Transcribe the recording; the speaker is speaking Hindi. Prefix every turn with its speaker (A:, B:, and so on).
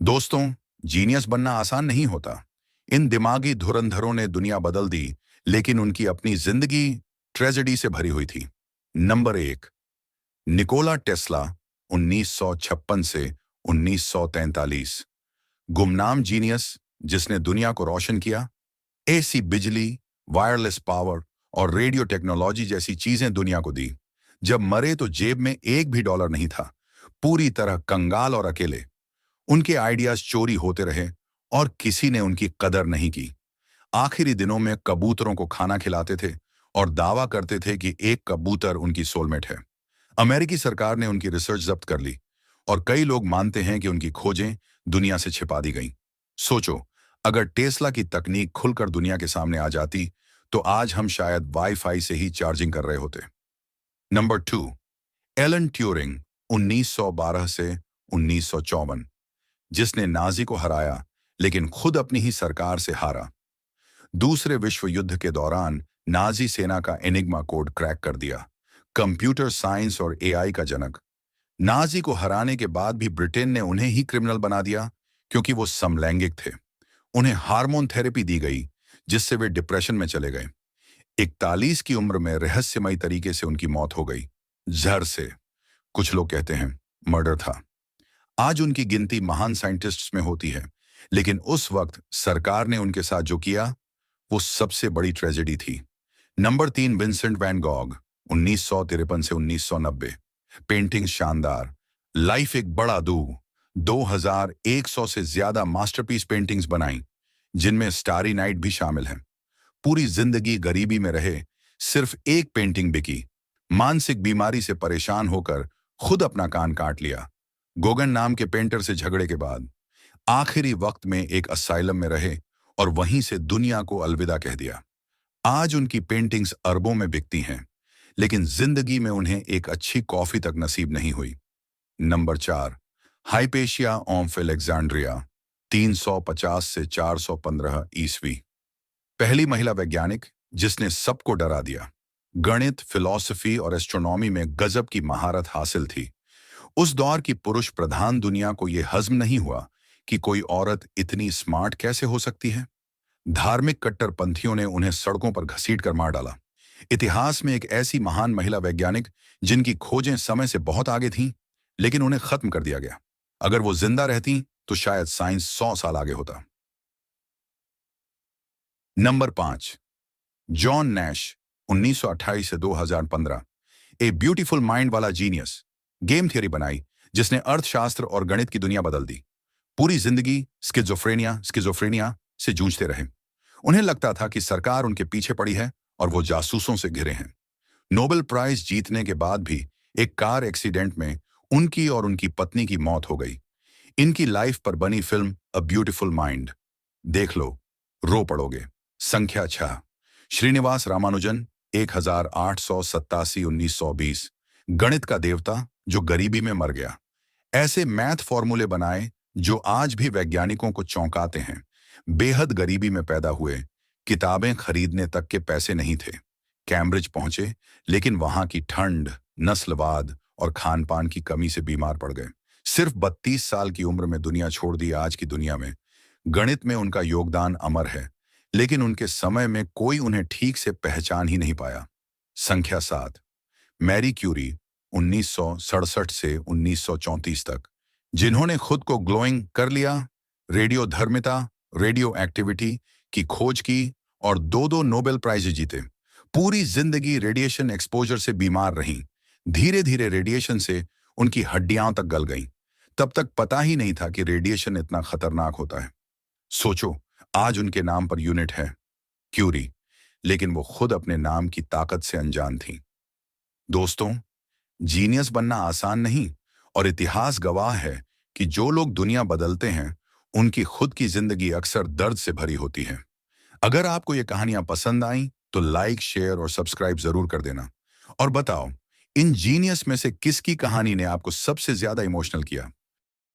A: दोस्तों, जीनियस बनना आसान नहीं होता। इन दिमागी धुरंधरों ने दुनिया बदल दी, लेकिन उनकी अपनी जिंदगी ट्रेजेडी से भरी हुई थी। नंबर एक, निकोला टेस्ला, 1956 से 1943। गुमनाम जीनियस जिसने दुनिया को रोशन किया। एसी बिजली, वायरलेस पावर और रेडियो टेक्नोलॉजी जैसी चीजें दुनिया को दी। जब मरे तो जेब में एक भी डॉलर नहीं था। पूरी तरह कंगाल और अकेले। उनके आइडियाज चोरी होते रहे और किसी ने उनकी कदर नहीं की। आखिरी दिनों में कबूतरों को खाना खिलाते थे और दावा करते थे कि एक कबूतर उनकी सोलमेट है। अमेरिकी सरकार ने उनकी रिसर्च जब्त कर ली और कई लोग मानते हैं कि उनकी खोजें दुनिया से छिपा दी गईं। सोचो, अगर टेस्ला की तकनीक खुलकर दुनिया के सामने आ जाती तो आज हम शायद वाईफाई से ही चार्जिंग कर रहे होते। नंबर टू, एलन ट्यूरिंग, 1912 से 1954, जिसने नाजी को हराया लेकिन खुद अपनी ही सरकार से हारा। दूसरे विश्व युद्ध के दौरान नाजी सेना का एनिग्मा कोड क्रैक कर दिया। कंप्यूटर साइंस और एआई का जनक। नाजी को हराने के बाद भी ब्रिटेन ने उन्हें ही क्रिमिनल बना दिया क्योंकि वो समलैंगिक थे। उन्हें हार्मोन थेरेपी दी गई जिससे वे डिप्रेशन में चले गए। 41 की उम्र में रहस्यमयी तरीके से उनकी मौत हो गई, जहर से। कुछ लोग कहते हैं मर्डर था। आज उनकी गिनती महान साइंटिस्ट्स में होती है, लेकिन उस वक्त सरकार ने उनके साथ जो किया वो सबसे बड़ी ट्रेजेडी थी। नंबर तीन, विंसेंट वैन गॉग, 1953 से 1990। पेंटिंग शानदार। लाइफ एक बड़ा दू। 2100 से ज्यादा मास्टरपीस पेंटिंग्स बनाई, जिनमें स्टारी नाइट भी शामिल है। पूरी जिंदगी गरीबी में रहे, सिर्फ एक पेंटिंग बिकी। मानसिक बीमारी से परेशान होकर खुद अपना कान काट लिया। गोगन नाम के पेंटर से झगड़े के बाद आखिरी वक्त में एक असाइलम में रहे और वहीं से दुनिया को अलविदा कह दिया। आज उनकी पेंटिंग्स अरबों में बिकती हैं, लेकिन जिंदगी में उन्हें एक अच्छी कॉफी तक नसीब नहीं हुई। नंबर चार, हाइपेशिया ऑफ अलेक्जेंड्रिया, 350 से 415 ईस्वी। पहली महिला वैज्ञानिक जिसने सबको डरा दिया। गणित, फिलॉसफी और एस्ट्रोनॉमी में गजब की महारत हासिल थी। उस दौर की पुरुष प्रधान दुनिया को यह हज्म नहीं हुआ कि कोई औरत इतनी स्मार्ट कैसे हो सकती है। धार्मिक कट्टरपंथियों ने उन्हें सड़कों पर घसीट कर मार डाला। इतिहास में एक ऐसी महान महिला वैज्ञानिक जिनकी खोजें समय से बहुत आगे थीं, लेकिन उन्हें खत्म कर दिया गया। अगर वो जिंदा रहती तो शायद साइंस 100 साल आगे होता। नंबर पांच, जॉन नैश, 1928 से 2015। ए ब्यूटीफुल माइंड वाला जीनियस। गेम थियरी बनाई जिसने अर्थशास्त्र और गणित की दुनिया बदल दी। पूरी जिंदगी स्किज़ोफ्रेनिया से जूझते रहे। उन्हें लगता था कि सरकार उनके पीछे पड़ी है और वो जासूसों से घिरे हैं। नोबेल प्राइज जीतने के बाद भी एक कार एक्सीडेंट में उनकी और उनकी पत्नी की मौत हो गई। इनकी लाइफ पर बनी फिल्म अ ब्यूटीफुल माइंड देख लो, रो पड़ोगे। संख्या 6, श्रीनिवास रामानुजन, 1887 1920। गणित का देवता जो गरीबी में मर गया। ऐसे मैथ फॉर्मूले बनाए जो आज भी वैज्ञानिकों को चौंकाते हैं। बेहद गरीबी में पैदा हुए, किताबें खरीदने तक के पैसे नहीं थे। कैम्ब्रिज पहुंचे, लेकिन वहां की ठंड, नस्लवाद और खान पान की कमी से बीमार पड़ गए। सिर्फ 32 साल की उम्र में दुनिया छोड़ दी। आज की दुनिया में गणित में उनका योगदान अमर है, लेकिन उनके समय में कोई उन्हें ठीक से पहचान ही नहीं पाया। संख्या 7, मैरी क्यूरी, 1967 से 1934 तक, जिन्होंने खुद को ग्लोइंग कर लिया, रेडियोधर्मिता, रेडियो एक्टिविटी की खोज की और दो नोबेल प्राइज जीते। पूरी जिंदगी रेडिएशन एक्सपोजर से बीमार रहीं। धीरे धीरे रेडिएशन से उनकी हड्डियां तक गल गईं। तब तक पता ही नहीं था कि रेडिएशन इतना खतरनाक होता है। सोचो, आज उनके नाम पर यूनिट है, क्यूरी, लेकिन वो खुद अपने नाम की ताकत से अनजान थी। दोस्तों, जीनियस बनना आसान नहीं, और इतिहास गवाह है कि जो लोग दुनिया बदलते हैं उनकी खुद की जिंदगी अक्सर दर्द से भरी होती है। अगर आपको ये कहानियां पसंद आईं तो लाइक, शेयर और सब्सक्राइब जरूर कर देना। और बताओ, इन जीनियस में से किसकी कहानी ने आपको सबसे ज्यादा इमोशनल किया?